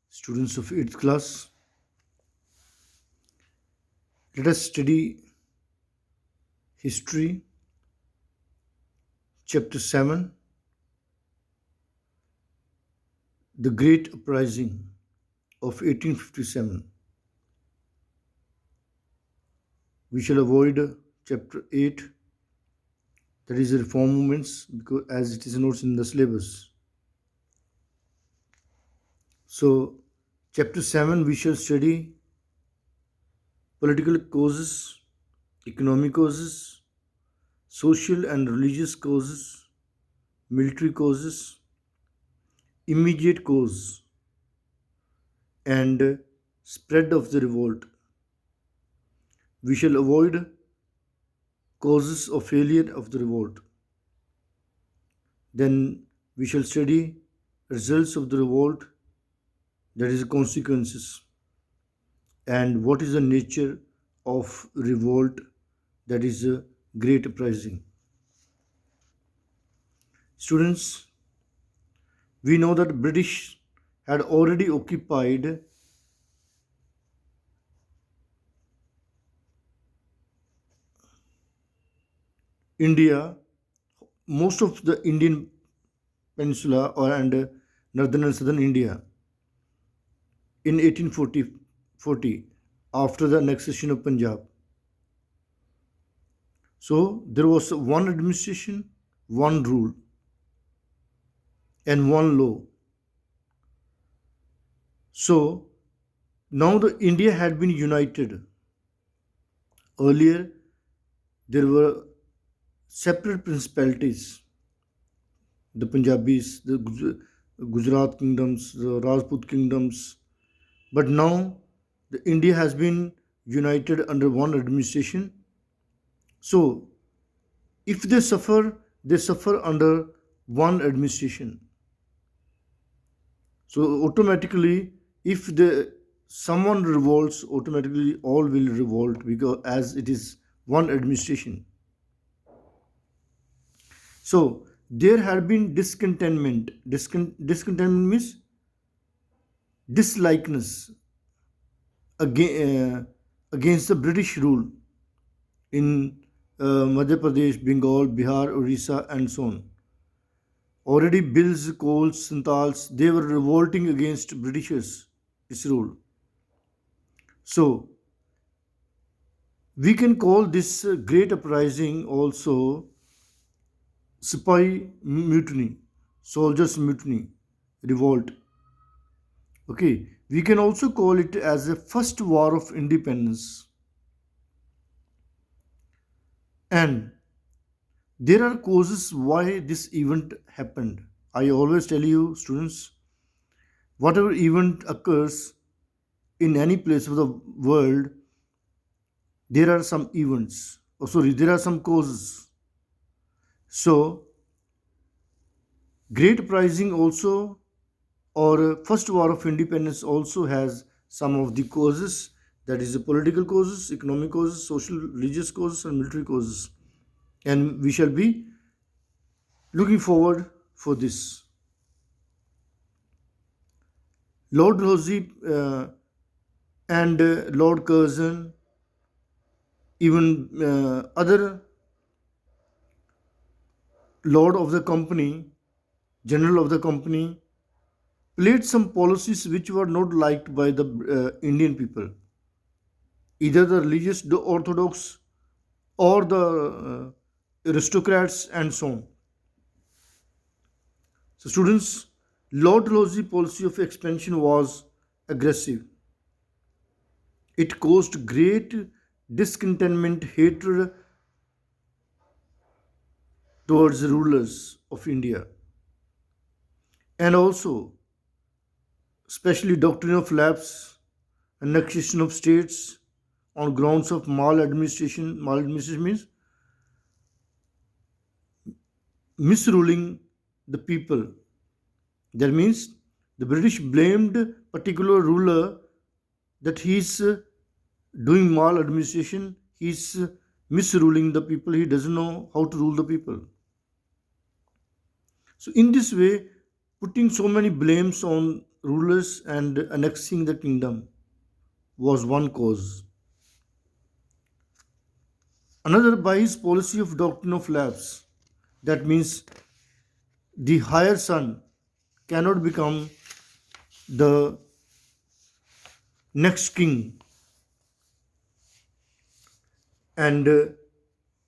Students of 8th class, let us study history, chapter 7, the Great Uprising of 1857. We shall avoid chapter 8, that is the reform movements, because as it is not in the syllabus. So, chapter 7, we shall study political causes, economic causes, social and religious causes, military causes, immediate cause, and spread of the revolt. We shall avoid causes of failure of the revolt. Then we shall study results of the revolt, that is consequences, and what is the nature of revolt, that is a great uprising. Students, we know that British had already occupied India, most of the Indian peninsula and northern and southern India in 1840 after the annexation of Punjab. So there was one administration, one rule, and one law. So now the India had been united. Earlier there were separate principalities, the Punjabis, the Gujarat kingdoms, the Rajput kingdoms, but now the India has been united under one administration. So if they suffer under one administration. So automatically, if someone revolts, automatically all will revolt because as it is one administration. So there had been discontentment. Discontentment means dislikeness against the British rule in Madhya Pradesh, Bengal, Bihar, Orissa, and so on. Already Bills, Coles, Santals, they were revolting against Britishers, this rule. So we can call this great uprising also Sipahi mutiny, soldiers mutiny, revolt. Okay, we can also call it as a first war of independence. And there are causes why this event happened. I always tell you, students, whatever event occurs in any place of the world, there are some events. Oh, sorry, there are some causes. So, Great Uprising also, or First War of Independence also has some of the causes. That is the political causes, economic causes, social, religious causes, and military causes. And we shall be looking forward for this. Lord Rosie and Lord Curzon, even other Lord of the company, General of the company, played some policies which were not liked by the Indian people, either the religious, the orthodox, or the aristocrats, and so on. So, students, Lord Dalhousie policy of expansion was aggressive. It caused great discontentment, hatred towards the rulers of India, and also, especially doctrine of lapse, annexation of states on grounds of maladministration. Maladministration means misruling the people. That means the British blamed particular ruler that he is doing maladministration, he is misruling the people, he doesn't know how to rule the people. So in this way, putting so many blames on rulers and annexing the kingdom was one cause. Another by his policy of doctrine of lapse. That means the higher son cannot become the next king, and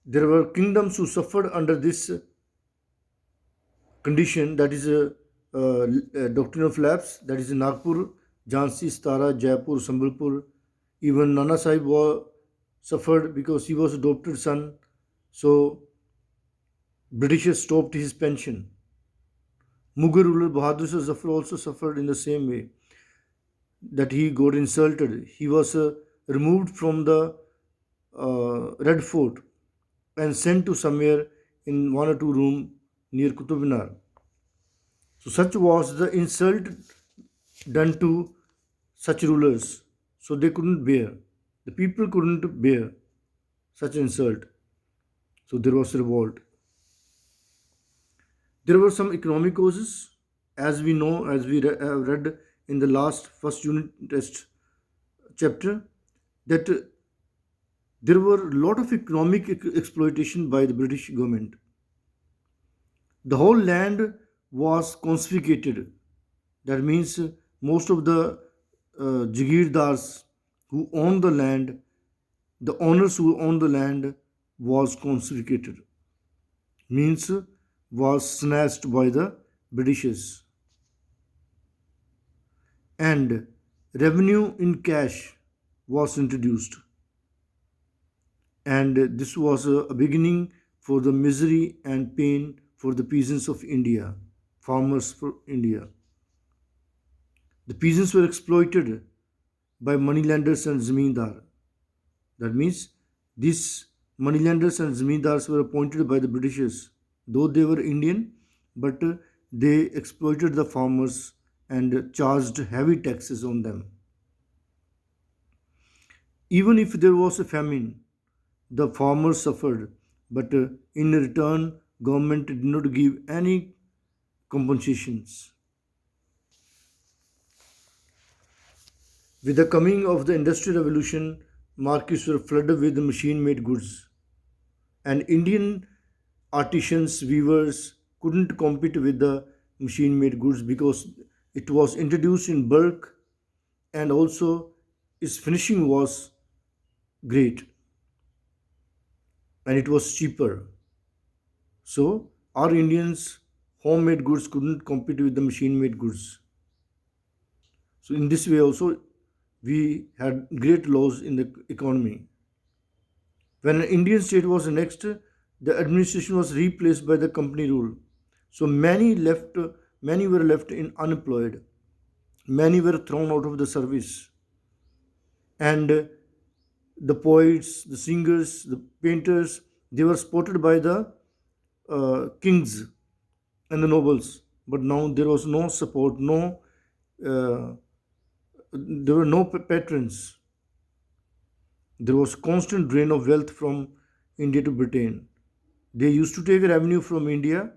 there were kingdoms who suffered under this condition, that is a doctrine of lapse, that is Nagpur, Jhansi, Stara, Jaipur, Sambalpur. Even Nana Sahib suffered because he was adopted son, so Britishers stopped his pension. Mughal ruler Bahadur Shah Zafar also suffered in the same way, that he got insulted. He was removed from the Red Fort and sent to somewhere in one or two room near Qutub Minar. So such was the insult done to such rulers. So they couldn't bear. The people couldn't bear such insult. So there was revolt. There were some economic causes, as we know, as we have read in the last first unit test chapter, that there were a lot of economic exploitation by the British government. The whole land was confiscated. That means most of the Jagirdars who owned the land, the owners who owned the land was confiscated. Means was snatched by the Britishers. And revenue in cash was introduced. And this was a beginning for the misery and pain for the peasants of India, farmers for India. The peasants were exploited by moneylenders and zamindar. That means these moneylenders and zamindars were appointed by the Britishers, though they were Indian, but they exploited the farmers and charged heavy taxes on them. Even if there was a famine, the farmers suffered, but in return, government did not give any compensations. With the coming of the Industrial Revolution, markets were flooded with machine-made goods, and Indian artisans, weavers couldn't compete with the machine-made goods because it was introduced in bulk, and also its finishing was great and it was cheaper. So our Indians homemade goods couldn't compete with the machine-made goods. So in this way also we had great loss in the economy. When an Indian state was annexed, the administration was replaced by the company rule. So many were left in unemployed. Many were thrown out of the service. And the poets, the singers, the painters, they were spotted by the kings and the nobles. But now there was no support, uh, there were no patrons. There was constant drain of wealth from India to Britain. They used to take revenue from India,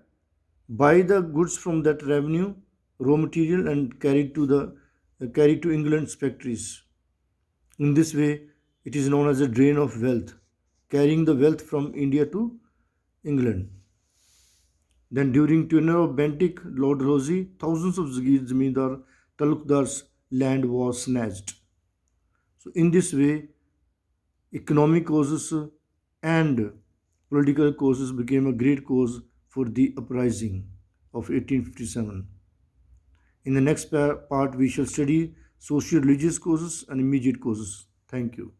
buy the goods from that revenue, raw material, and carry to England's factories. In this way, it is known as a drain of wealth, carrying the wealth from India to England. Then during tenure of Bentinck, Lord Rosie, thousands of Zagir Zamindar Talukdars' land was snatched. So in this way, economic causes and political causes became a great cause for the uprising of 1857. In the next part, we shall study socio religious causes and immediate causes. Thank you.